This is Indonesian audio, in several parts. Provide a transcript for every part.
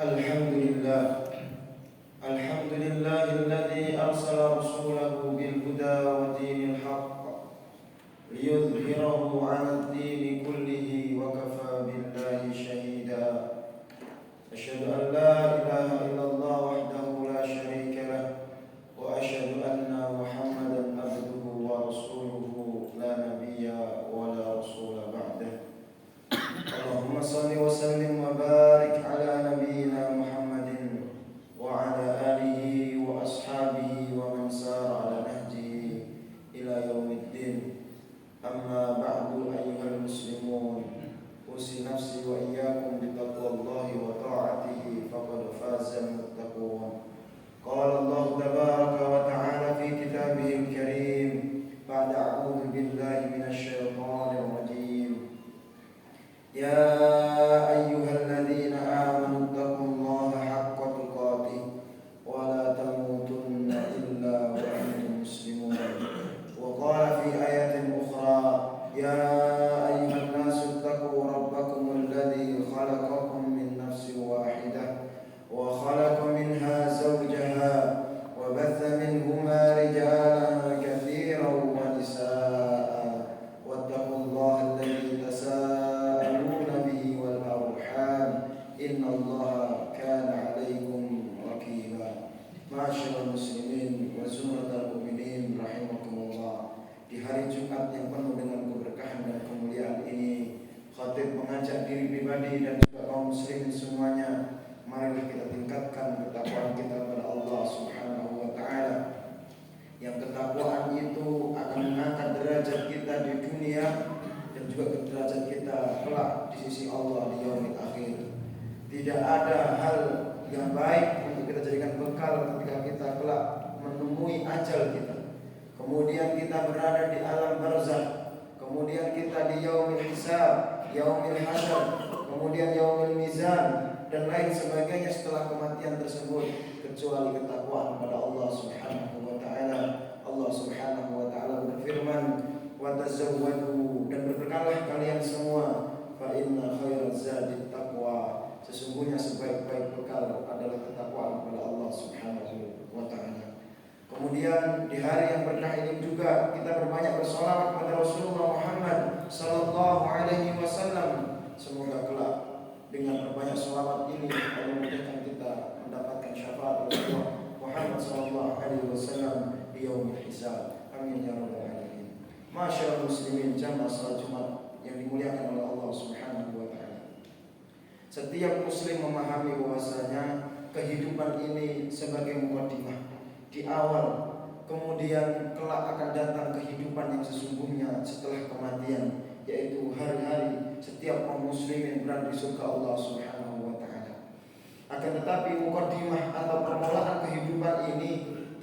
Alhamdulillah. Alhamdulillahilladzi arsala rasulahu bil huda wa dinil haqq liyudhhirahu 'ala ad-dini kullihi wa kafa billahi shahida. Asyhadu an la ilaha illallah wahdahu la syarika lah wa asyhadu anna Muhammadan abduhu wa rasuluhu la nabiyya wa la rasula ba'dah. Allahumma shalli wa sallim wa barik ala nabiyyina Muhammadin wa ala alihi wa ashabihi wa man sara ala nahjihi ila yaumiddin. Amma ba'du ayyuhal muslimun, usi nafsi wa iyyakum bi taqwallahi wa ta'atihi faqad fazal muttaqun. Qala Allah tabaraka wa ta'ala fi kitabihil karim ba'da a'udzu billahi minasy syaithanir rajim. Ya ayyuhalladzina amanu taqullaha haqqa tuqatih wa la tamutunna illa wa antum muslimun. Wa qala fi ayatin ukhra, ya ayyuhan nasu taqu rabbakumul ladzi khalaqakum min nafsin wahidah wa khalaqa minha zawjaha wa batha minhuma rijalan katsiran wa nisaa'a wattaqullaha alladzi tasaaluna bihi wal arham innallaha kana 'alaikum raqiba. Ma'asyiral muslimin wa zumratal mu'minin rahimakumullah. Di hari Jumat yang penuh dengan keberkahan dan kemuliaan ini, khatib mengajak diri pribadi dan juga kaum muslimin semuanya, mari kita tingkatkan ketakwaan kita kepada Allah Subhanahu wa taala. Yang ketakwaan itu akan mengangkat derajat kita di dunia dan juga derajat kita kelak di sisi Allah di yaumil akhir. Tidak ada hal yang baik untuk kita jadikan bekal ketika kita kelak menemui ajal kita. Kemudian kita berada di alam barzakh, kemudian kita di yaumil hisab, yaumil hasyr, kemudian yaumil mizan dan lain sebagainya setelah kematian tersebut, kecuali ketakwaan kepada Allah Subhanahu wa taala. Allah Subhanahu wa taala berfirman, "Wa tazawwadu," dan berbekalah kalian semua, "fa inna khairaz zadi taqwa." Sesungguhnya sebaik-baik bekal adalah ketakwaan kepada Allah Subhanahu wa taala. Kemudian di hari yang berkah ini juga kita berbanyak bersolawat kepada Rasulullah Muhammad sallallahu alaihi wasallam. Semoga kelak dengan berbanyak sholawat ini Allah memudahkan kita mendapatkan syafaat Rasulullah Muhammad sallallahu alaihi wasallam di yaumil hisab. Amin ya rabbal alamin. Masyaallah muslimin jamaah salat Jumat yang dimuliakan oleh Allah Subhanahu wa taala. Setiap muslim memahami bahwasanya kehidupan ini sebagai mukadimah. Di awal, kemudian kelak akan datang kehidupan yang sesungguhnya setelah kematian, yaitu hari-hari setiap kaum muslimin berada di surga Allah Subhanahu wa taala. Akan tetapi mukadimah atau permulaan kehidupan ini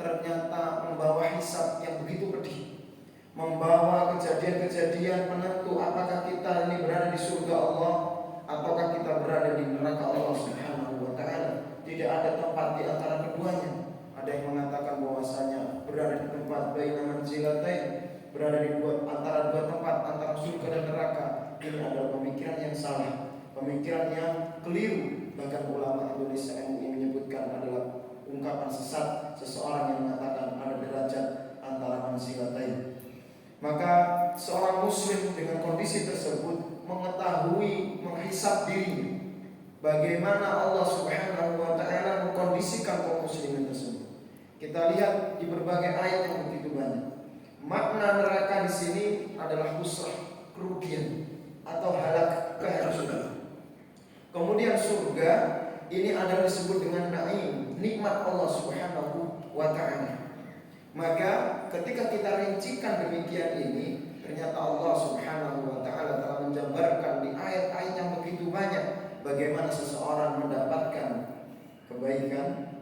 ternyata membawa hisab yang begitu pedih, membawa kejadian-kejadian penentu apakah kita ini berada di surga Allah ataukah kita berada di neraka Allah Subhanahu wa taala. Tidak ada tempat di antara keduanya. Ada yang mengatakan bahwasanya berada di tempat baina manzilatain, berada di antara dua tempat, antara surga dan neraka. Ini adalah pemikiran yang salah, pemikiran yang keliru. Bahkan ulama Indonesia MUI menyebutkan adalah ungkapan sesat seseorang yang mengatakan ada derajat antara manzilatain. Maka seorang muslim dengan kondisi tersebut mengetahui, menghisab dirinya, bagaimana Allah Subhanahu wa taala mengkondisikan kaum muslimin tersebut. Kita lihat di berbagai ayat yang begitu banyak. Makna neraka di sini adalah khusrah, kerugian atau halak, kehancuran. Kemudian surga ini adalah disebut dengan naim, nikmat Allah Subhanahu wa taala. Maka ketika kita rincikan demikian ini, ternyata Allah Subhanahu wa taala telah menjabarkan di ayat-ayat yang begitu banyak bagaimana seseorang mendapatkan kebaikan,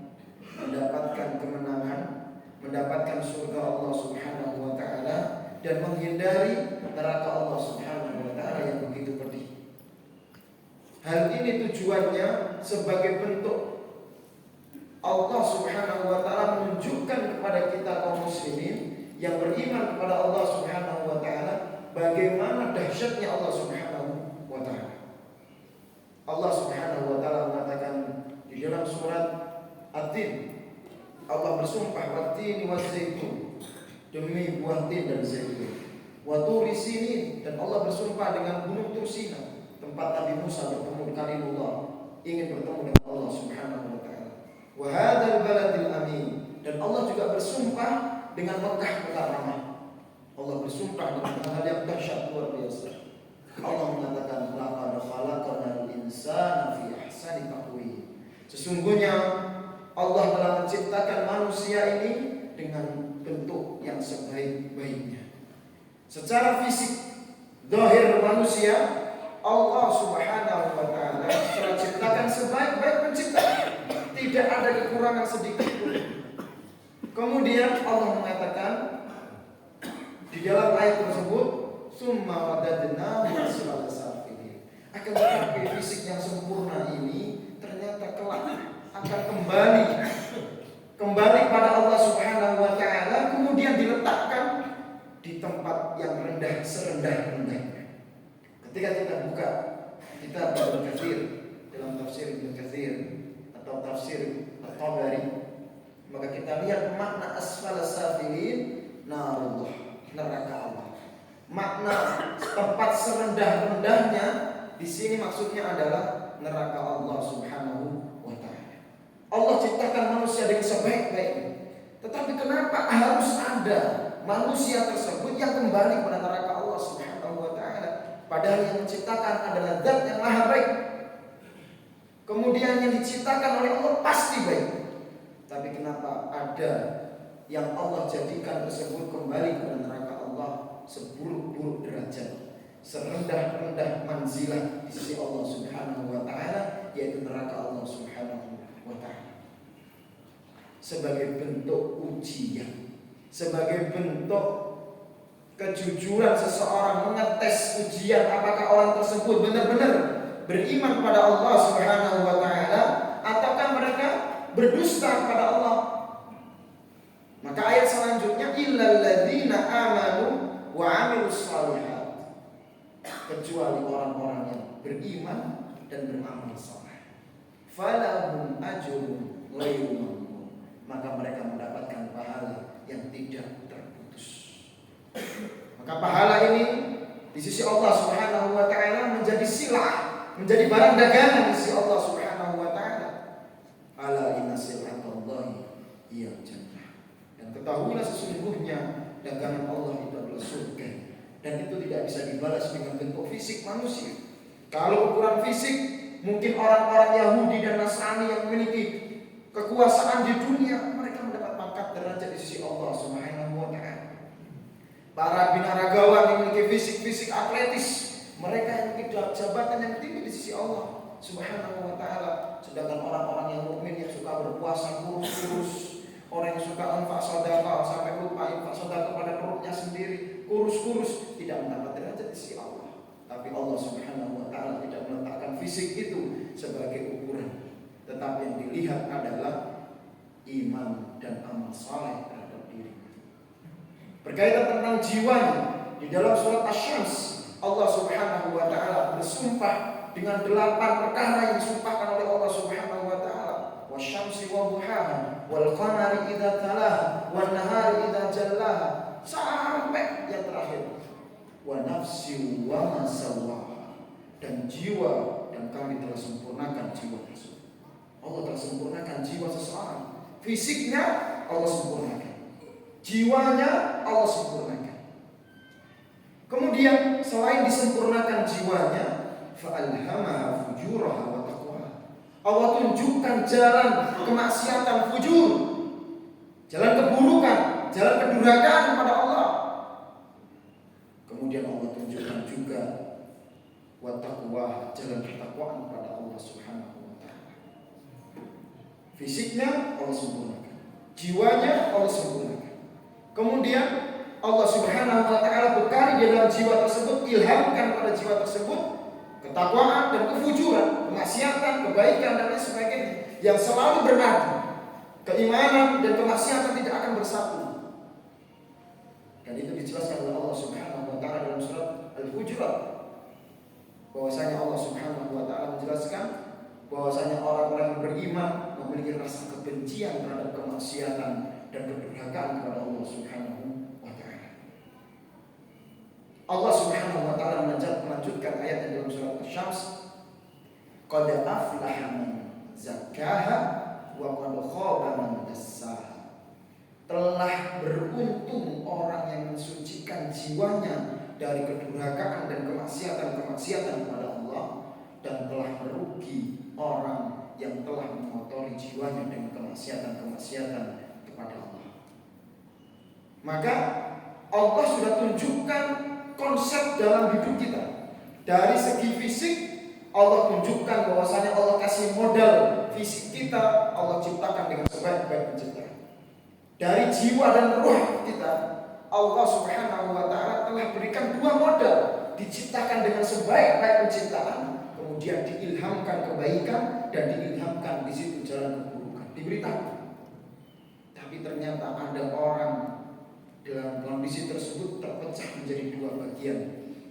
mendapatkan kemenangan, mendapatkan surga Allah Subhanahu wa taala dan menghindari neraka Allah Subhanahu wa taala yang begitu pedih. Hal ini tujuannya sebagai bentuk Allah Subhanahu wa taala menunjukkan kepada kita kaum muslimin yang beriman kepada Allah Subhanahu wa taala bagaimana dahsyatnya Allah Subhanahu wa taala. Allah Subhanahu wa taala mengatakan di Di dalam surat At-Tin Allah bersumpah wat-tini waz-zaitun, demi buah tin dan zaitun. Wa turi sinin, dan Allah bersumpah dengan gunung Tursina, tempat Nabi Musa bertemu Kalimullah, ingin bertemu dengan Allah Subhanahu wa taala. Wa hadzal baladil amin, dan Allah juga bersumpah dengan Mekah mukarramah. Allah bersumpah dengan hal yang dahsyat luar biasa. Allah mengatakan laqad khalaqnal insana fi ahsani taqwim. Sesungguhnya Allah telah menciptakan manusia ini dengan bentuk yang sebaik-baiknya. Secara fisik, zahir manusia, Allah Subhanahu wa taala telah ciptakan sebaik-baik penciptaan. Tidak ada kekurangan sedikit pun. Kemudian Allah mengatakan di dalam ayat tersebut, summa radadnahu asfala safilin. Akan tetapi fisik yang sempurna ini ternyata kelak akan kembali pada Allah Subhanahu wa taala, kemudian diletakkan di tempat yang rendah serendah-rendahnya. Ketika kita buka kitab Ibnu Katsir, dalam tafsir Ibnu Katsir atau tafsir At-Tabari, maka kita lihat makna asfala safilin narullah, neraka Allah. Makna tempat serendah-rendahnya di sini maksudnya adalah neraka Allah Subhanahu wa taala. Allah ciptakan manusia dengan sebaik-baiknya. Tetapi kenapa harus ada manusia tersebut yang kembali pada neraka Allah Subhanahu wa taala? Padahal yang menciptakan adalah Zat yang Maha Baik. Kemudian yang diciptakan oleh Allah pasti baik. Tapi kenapa ada yang Allah jadikan tersebut kembali kepada neraka Allah seburuk-buruk derajat, serendah-rendah manzilah di sisi Allah Subhanahu wa taala, yaitu neraka Allah Subhanahu wa taala. Sebagai bentuk ujian, sebagai bentuk kejujuran seseorang mengetes ujian apakah orang tersebut benar-benar beriman kepada Allah Subhanahu wa taala ataukah mereka berdusta kepada Allah. Maka ayat selanjutnya illal ladzina amanu wa 'amilus shalihat, kecuali orang-orang yang beriman dan beramal saleh, falahum ajrun ghairu mamnun, maka mereka mendapatkan pahala yang tidak terputus. Maka pahala ini di sisi Allah Subhanahu wa taala menjadi silah, menjadi barang dagangan di sisi Allah Subhanahu wa taala. Ala inna silatallahi hiya jannah. Dan ketahuilah sesungguhnya dagangan Allah itu adalah surga, dan itu tidak bisa dibalas dengan bentuk fisik manusia. Kalau ukuran fisik, mungkin orang-orang Yahudi dan Nasrani yang memiliki kekuasaan di dunia, mereka mendapat pangkat derajat di sisi Allah Subhanahu wa taala. Para binaragawan yang memiliki fisik-fisik atletis, mereka yang memiliki jabatan yang tinggi di sisi Allah Subhanahu wa taala. Sedangkan orang-orang yang mukmin yang suka berpuasa kurus-kurus, orang yang suka infak sedekah sampai lupa infak sedekah pada perutnya sendiri, kurus-kurus, tidak mendapat derajat di sisi Allah. Tapi Allah Subhanahu wa taala tidak meletakkan fisik itu sebagai ukuran, tetapi yang dilihat adalah iman dan amal saleh terhadap diri. Berkaitan tentang jiwanya, di dalam surat Asy-Syams Allah Subhanahu wa taala bersumpah dengan 8 perkara yang disumpahkan oleh Allah Subhanahu wa taala. Wasyamsi wa duhaha, wal qamari idza talaha, wan nahari idza jallaha, sampai yang terakhir. Wa nafsi wa ma sawwaha, dan jiwa, dan kami telah sempurnakan jiwa tersebut. Allah telah sempurnakan jiwa seseorang. Fisiknya Allah sempurnakan, jiwanya Allah sempurnakan. Kemudian selain disempurnakan jiwanya, fa'alhamaha fujuraha wa taqwaha, Allah tunjukkan jalan kemaksiatan fujur, jalan keburukan, jalan kedurhakaan kepada Allah. Kemudian Allah tunjukkan juga wa taqwa, jalan ketakwaan kepada Allah Subhanahu wa taala. Fisiknya Allah sempurnakan, jiwanya Allah sempurnakan. Kemudian Allah Subhanahu wa taala bekali di dalam jiwa tersebut, ilhamkan pada jiwa tersebut ketakwaan dan kefujuran, kemaksiatan, kebaikan dan lain sebagainya yang selalu bernadu. Keimanan dan kemaksiatan tidak akan bersatu. Dan itu dijelaskan oleh Allah Subhanahu wa taala dalam surat Al-Hujurat, bahwasanya Allah Subhanahu wa taala menjelaskan bahwasanya orang-orang yang beriman memiliki rasa kebencian terhadap kemaksiatan dan kedurhakaan kepada Allah Subhanahu wa taala. Allah Subhanahu wa taala melanjutkan ayat yang dalam surat Asy-Syams, qad aflaha man zakkaha wa qad khaba man dassaha. Telah beruntung orang yang mensucikan jiwanya dari kedurhakaan dan kemaksiatan kepada Allah, dan telah merugi orang yang telah mengotori jiwanya dengan kemaksiatan kepada Allah. Maka Allah sudah tunjukkan konsep dalam hidup kita. Dari segi fisik Allah tunjukkan bahwasanya Allah kasih modal fisik kita, Allah ciptakan dengan sebaik-baik penciptaan. Dari jiwa dan ruh kita, Allah Subhanahu wa taala telah berikan dua modal, diciptakan dengan sebaik-baik penciptaan, kemudian diilhamkan kebaikan dan diilhamkan di situ jalan keburukan, diberitahu. Tapi ternyata ada orang dalam kondisi tersebut terpecah menjadi dua bagian.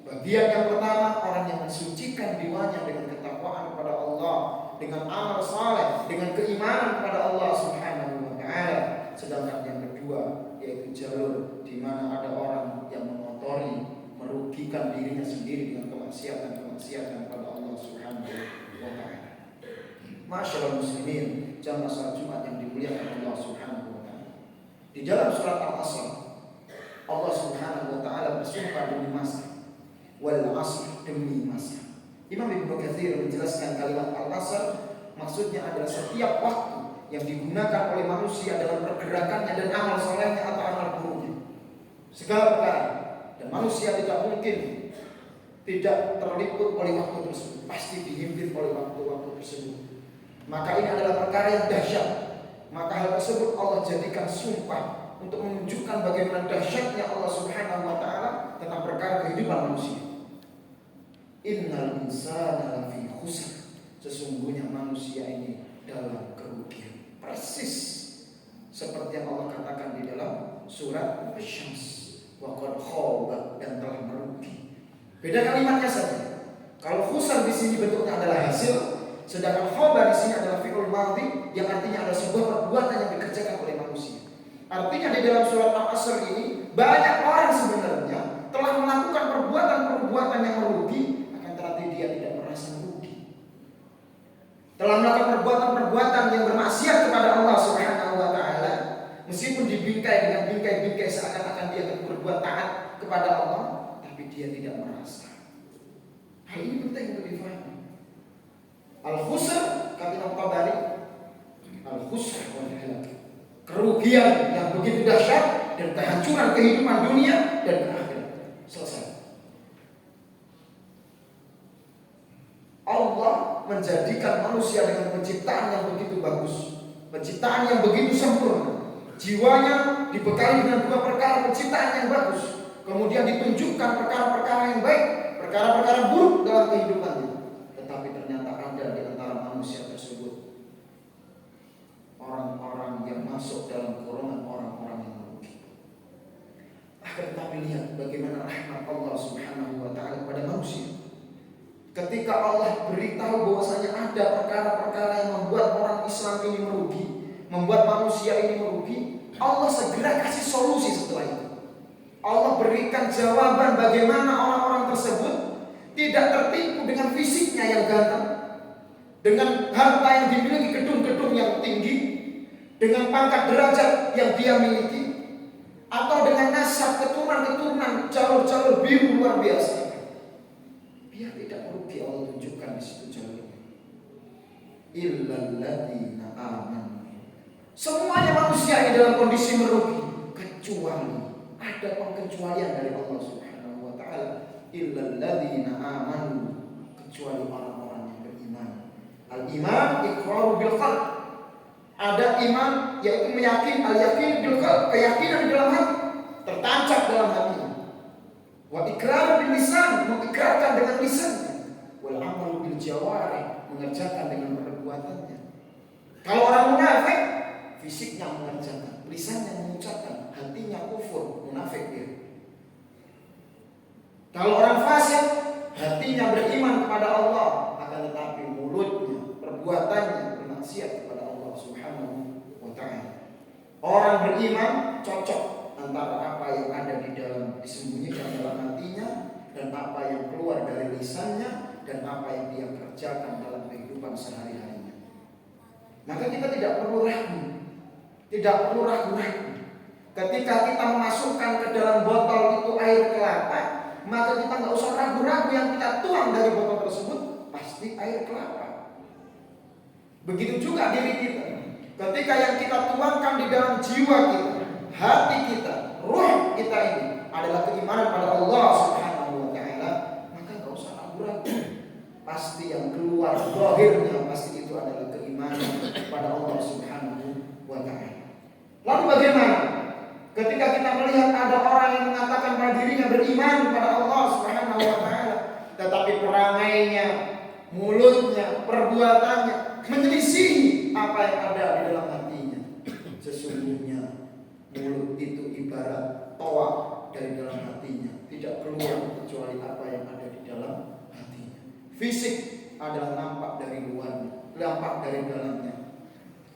Bagian yang pertama, orang yang mensucikan jiwanya dengan ketakwaan kepada Allah, dengan amal saleh, dengan keimanan kepada Allah Subhanahu wa taala. Sedangkan yang kedua yaitu jalur di mana ada orang yang mengotori, merugikan dirinya sendiri dengan kemaksiatan kepada Allah Subhanahu wa taala. Masyaallah muslimin, jamaah salat Jumat yang dimuliakan Allah Subhanahu wa taala. Di dalam surat Al-Asr, Allah Subhanahu wa taala bersumpah demi masa, wal 'asr, demi masa. Imam Ibnu Katsir menjelaskan kalimat Al-Asr maksudnya adalah setiap waktu yang digunakan oleh manusia dalam pergerakannya dan amal solehnya atau amal buruknya, segala perkara, dan manusia tidak mungkin tidak terliput oleh waktu tersebut, pasti dihimpit oleh waktu-waktu tersebut. Maka ini adalah perkara yang dahsyat. Maka hal tersebut Allah jadikan sumpah untuk menunjukkan bagaimana dahsyatnya Allah Subhanahu wa taala tentang perkara kehidupan manusia. Innal insana lafi khusr, sesungguhnya manusia ini dalam kerugian. Persis seperti yang Allah katakan di dalam surat Asy-Syams, wa qad khaba, dan telah merugi. Beda kalimatnya saja. Kalau khusr di sini bentuknya adalah hasil, sedangkan khaba di sini adalah fi'il madhi yang artinya adalah sebuah perbuatan yang dikerjakan oleh manusia. Artinya di dalam surat Al-Asr ini banyak orang sebenarnya telah melakukan perbuatan-perbuatan yang merugi, akan tetapi dia tidak merasa merugi. Telah melakukan perbuatan-perbuatan yang bermaksiat kepada Allah Subhanahu wa taala, meskipun dibingkai dengan bingkai-bingkai seakan-akan dia berbuat taat kepada Allah, tapi dia tidak merasa. Hal ini penting untuk difahami. Al-khusr, kata Imam Tabari, al-khusr wal halak, kerugian yang begitu dahsyat dan kehancuran kehidupan dunia dan akhirat. Selesai. Allah menjadikan manusia dengan penciptaan yang begitu bagus, penciptaan yang begitu sempurna. Jiwanya dibekali dengan dua perkara penciptaan yang bagus, kemudian ditunjukkan perkara-perkara yang baik, perkara-perkara buruk dalam kehidupannya. Tetapi ternyata ada di antara manusia tersebut orang-orang yang masuk dalam golongan orang-orang yang merugi. Akan tetapi lihat bagaimana rahmat Allah Subhanahu wa taala kepada manusia. Ketika Allah beritahu bahwasanya ada perkara-perkara yang membuat orang Islam ini merugi, membuat manusia ini merugi, Allah segera kasih solusi setelah itu. Allah berikan jawaban bagaimana orang-orang tersebut tidak tertipu dengan fisiknya yang ganteng, dengan harta yang dimiliki, gedung-gedung yang tinggi, dengan pangkat derajat yang dia miliki, atau dengan nasab keturunan-keturunan jalur-jalur biru luar biasa. Biar tidak merugi, Allah tunjukkan di situ jalurnya. Illal ladzina amanu. Semuanya manusia ini dalam kondisi merugi, kecuali ada pengecualian dari Allah Subhanahu wa taala. Illal ladzina amanu, kecuali orang-orang yang beriman. Al-iman iqraru bil qalb. Ada iman yaitu meyakini, al-yakin bil qalb, keyakinan di dalam hati, tertancap dalam hati. Wa iqrar bil lisan, mengikrarkan dengan lisannya. Wal amal bil jawarih, mengerjakan dengan perbuatannya. Kalau orang munafik, fisiknya mengerjakan, lisannya mengucapkan, hatinya kufur, munafik dia. Kalau orang fasik, hatinya beriman kepada Allah, akan tetapi mulutnya, perbuatannya perbuatannya bermaksiat kepada Allah Subhanahu wa taala. Orang beriman cocok antara apa yang ada di dalam disembunyikan dalam hatinya dan apa yang keluar dari lisannya dan apa yang dia kerjakan dalam kehidupan sehari-harinya. Maka kita tidak perlu ragu. Tidak perlu ragu-ragu. Ketika kita memasukkan ke dalam botol itu air kelapa, maka kita nggak usah ragu-ragu, yang kita tuang dari botol tersebut pasti air kelapa. Begitu juga diri kita. Ketika yang kita tuangkan di dalam jiwa kita, hati kita, ruh kita ini adalah keimanan pada Allah Subhanahu wa taala, maka nggak usah ragu-ragu. Pasti yang keluar zahirnya pasti itu adalah keimanan pada Allah Subhanahu wa taala. Lalu bagaimana ketika kita melihat ada orang yang mengatakan pada dirinya beriman kepada Allah Subhanahu wa taala, tetapi perangainya, mulutnya, perbuatannya menyelisihi apa yang ada di dalam hatinya? Sesungguhnya mulut itu ibarat toa dari dalam hatinya, tidak keluar kecuali apa yang ada di dalam hatinya. Fisik adalah nampak dari luarnya, nampak dari dalamnya.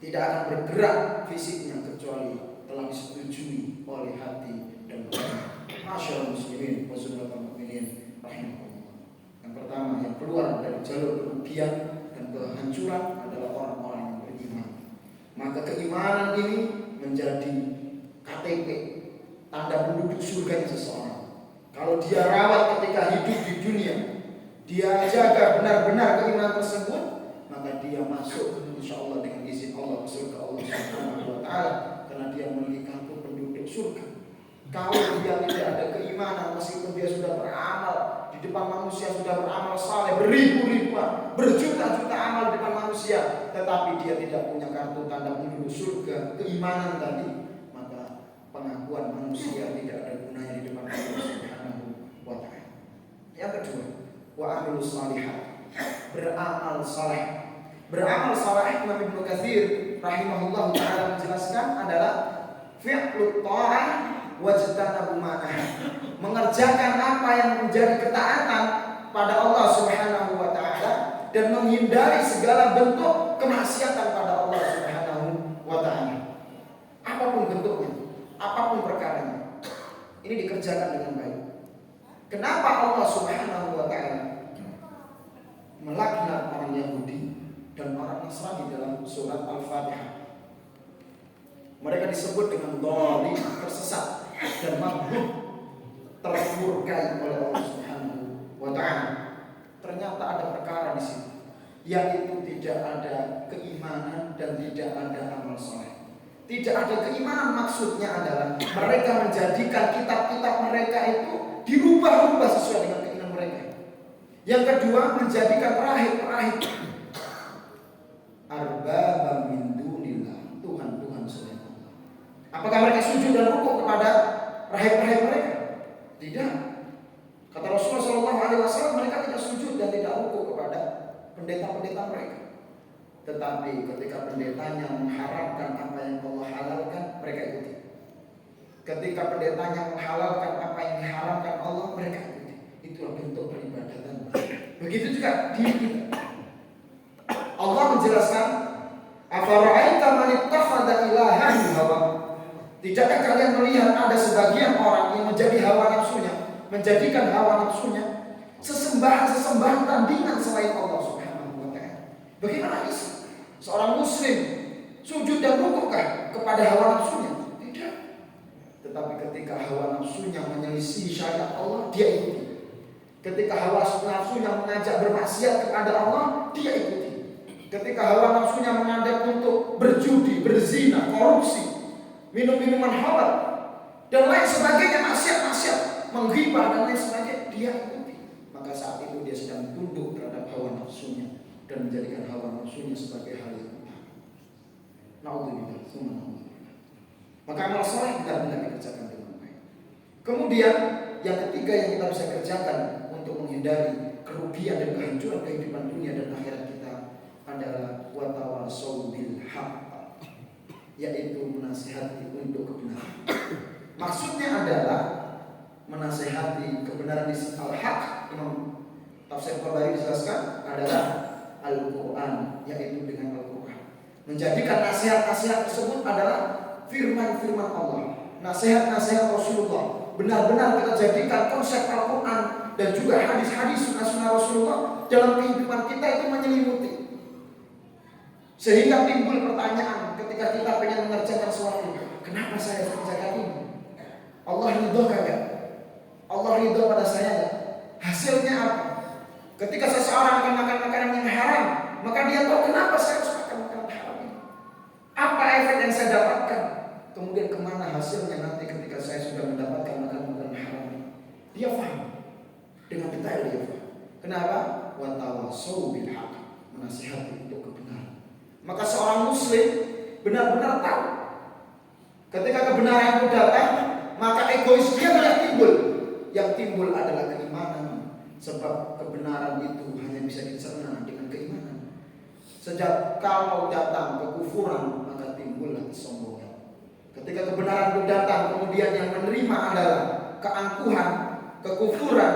Tidak akan bergerak fisiknya kecuali telah disetujui oleh hati dan hati. Masyaallah muslimin wa sunnatul mukminin rahimahullah. Yang pertama, yang keluar dari jalur kerugian dan kehancuran adalah orang-orang yang beriman. Maka keimanan ini menjadi KTP, tanda penduduk surga seseorang. Kalau dia rawat ketika hidup di dunia, dia jaga benar-benar keimanan tersebut, maka dia masuk insyaallah dengan izin Allah ke surga Allah Subhanahu wa taala, karena dia memiliki kartu penduduk surga. Kalau dia tidak ada keimanan, meskipun dia sudah beramal di depan manusia, sudah beramal saleh beribu-ribuan, berjuta-juta amal di depan manusia, tetapi dia tidak punya kartu tanda penduduk surga, keimanan tadi, maka pengakuan manusia tidak ada gunanya di depan Allah Subhanahu wa taala. Yang kedua, wa amilus shalihat, beramal saleh. Beramal saleh, Imam Ibnu Katsir rahimahullah taala menjelaskan adalah fi'lut ta'ah wajtanabu ma'ah, mengerjakan apa yang menjadi ketaatan pada Allah Subhanahu wa taala dan menghindari segala bentuk kemaksiatan pada Allah Subhanahu wa taala. Apapun bentuknya, apapun perkaranya, ini dikerjakan dengan baik. Kenapa Allah Subhanahu wa taala melaknat orang Yahudi dan orang Nasrani dalam surat Al-Fatihah? Mereka disebut dengan dhalim, tersesat dan maghdub, termurkai oleh Allah Subhanahu wa taala. Ternyata ada perkara di sini, yaitu tidak ada keimanan dan tidak ada amal saleh. Tidak ada keimanan maksudnya adalah mereka menjadikan kitab-kitab mereka itu dirubah-rubah sesuai dengan keinginan mereka. Yang kedua, menjadikan rahib-rahib arbabam min dunillah, Tuhan-Tuhan selain Allah. Apakah mereka sujud dan rukuk kepada rahib-rahib mereka? Tidak. Kata Rasulullah SAW, mereka tidak sujud dan tidak rukuk kepada pendeta-pendeta mereka. Tetapi ketika pendetanya mengharamkan apa yang Allah halalkan, mereka ikuti. Ketika pendetanya menghalalkan apa yang diharamkan Allah, mereka ikuti. Itulah bentuk peribadatan. Begitu juga diri kita. Allah menjelaskan, afara'aita man ittakhadha ilahan hawa. Tidakkah kalian melihat ada sebagian orang yang menjadi hawa nafsunya, menjadikan hawa nafsunya sesembahan-sesembahan tandingan selain Allah Subhanahu wa taala? Bagaimana bisa seorang muslim sujud dan rukukkah kepada hawa nafsunya? Tidak. Tetapi ketika hawa nafsunya menyelisih syariat Allah, dia ikuti. Ketika hawa nafsunya mengajak bermaksiat kepada Allah, dia ikuti. Ketika hawa nafsunya mengajak untuk berjudi, berzina, korupsi, minum minuman halal dan lain sebagainya, maksiat-maksiat, menghibah dan lain sebagainya, dia ikuti. Maka saat itu dia sedang tunduk terhadap hawa nafsunya dan menjadikan hawa nafsunya sebagai hal yang utama. Naudzubillah, subhanallah. Maka amal saleh benar-benar dikerjakan dengan baik. Kemudian yang ketiga yang kita bisa kerjakan untuk menghindari kerugian dan kehancuran kehidupan dunia dan akhirat kita adalah watawasau bil haq, yaitu menasihati untuk kebenaran. Maksudnya adalah menasihati kebenaran di al-haq. Imam Tafsir Tabari dijelaskan adalah Al-Quran, yaitu dengan Al-Quran. Menjadikan nasihat-nasihat tersebut adalah firman-firman Allah, nasihat-nasihat Rasulullah. Benar-benar kita jadikan konsep Al-Quran dan juga hadis-hadis sunnah-sunnah Rasulullah dalam kehidupan kita itu menyelimuti. Sehingga timbul pertanyaan ketika kita pengen mengerjakan sesuatu, kenapa saya harus mengerjakan ini? Allah ridho kagak? Allah ridho pada saya gak? Hasilnya apa? Ketika seseorang akan makan makanan yang haram, maka dia tahu kenapa saya harus makan makanan haram ini. Apa efek yang saya dapatkan? Kemudian kemana hasilnya nanti ketika saya sudah mendapatkan makanan haram ini? Dia paham. Dengan detail dia paham. Kenapa? Wa tawassaw bil haqq, menasihati untuk kebenaran. Maka seorang muslim benar-benar tahu ketika kebenaran itu datang, maka egois dia tidak timbul. Yang timbul adalah keimanan. Sebab kebenaran itu hanya bisa dicerna dengan keimanan. Sejak kalau datang kekufuran, maka timbullah kesombongan. Ketika kebenaran itu datang, kemudian yang menerima adalah keangkuhan, kekufuran,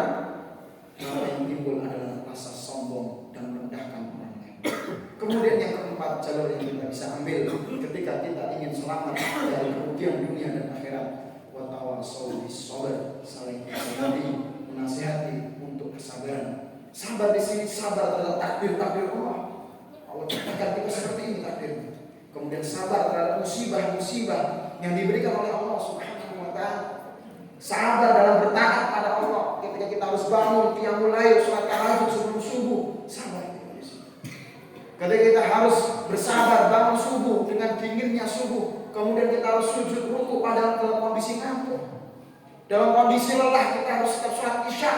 maka yang timbul adalah rasa sombong dan merendahkan orang lain. Kemudian yang keempat, jalur yang kita bisa ambil ketika kita ingin selamat dari kerugian dunia dan akhirat, wa tawassaw bis sabr, saling menasihati, menasihati untuk kesabaran. Sabar di sini, sabar terhadap takdir Allah. Allah ciptakan kita seperti ini takdirnya. Kemudian sabar terhadap musibah-musibah yang diberikan oleh Allah Subhanahu wa taala. Sabar dalam bertaat pada Allah ketika kita harus bangun qiyamul lail, salat tahajud sebelum subuh. Sabar. Ketika kita harus bersabar bangun subuh dengan dinginnya subuh, kemudian kita harus sujud ruku padahal dalam kondisi ngantuk, dalam kondisi lelah, kita harus tetap sholat isya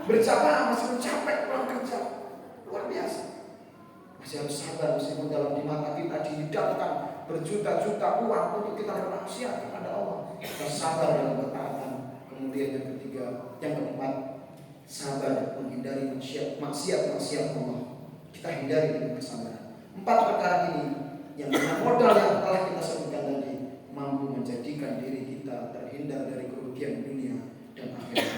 berjamaah masih capek pulang kerja, luar biasa. Masih harus sabar meskipun dalam di mata kita dihidapkan berjuta-juta uang untuk kita bermaksiat kepada Allah. Kita sabar dalam ketaatan. Kemudian yang ketiga, yang keempat, sabar menghindari maksiat Allah. Kita hindari dengan kesabaran. 4 perkara ini yang dengan modal yang telah kita sebutkan tadi mampu menjadikan diri kita terhindar dari kerugian dunia dan akhirat.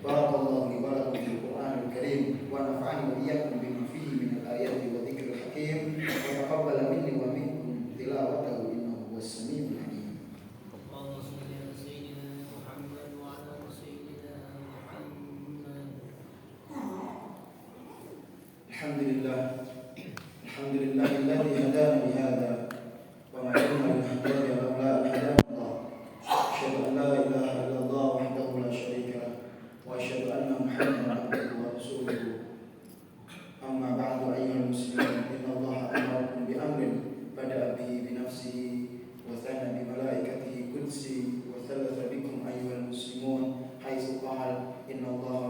Barakallahu li wa lakum fil Qur'anil Karim wa nafa'ani wa iyyakum bima fihi min al-ayati wa dzikril hakim wa taqabbal minni wa minkum tilawatahu innahu huwas samiul alim. Alhamdulillahilladzi hadana li hadza wa ma kunna linahtadiya lawla an hadana Allah. Asyhadu an la ilaha illallah wahdahu la syarika lah wa asyhadu anna Muhammadan abduhu wa rasuluhu. Amma ba'du ayyuhal muslimin, inna Allah amarakum bi amrin bada'a bihi bi nafsihi wa thana bi malaikatihi qudsi wa thalatha bikum ayyuhal muslimun haitsu qala inna Allah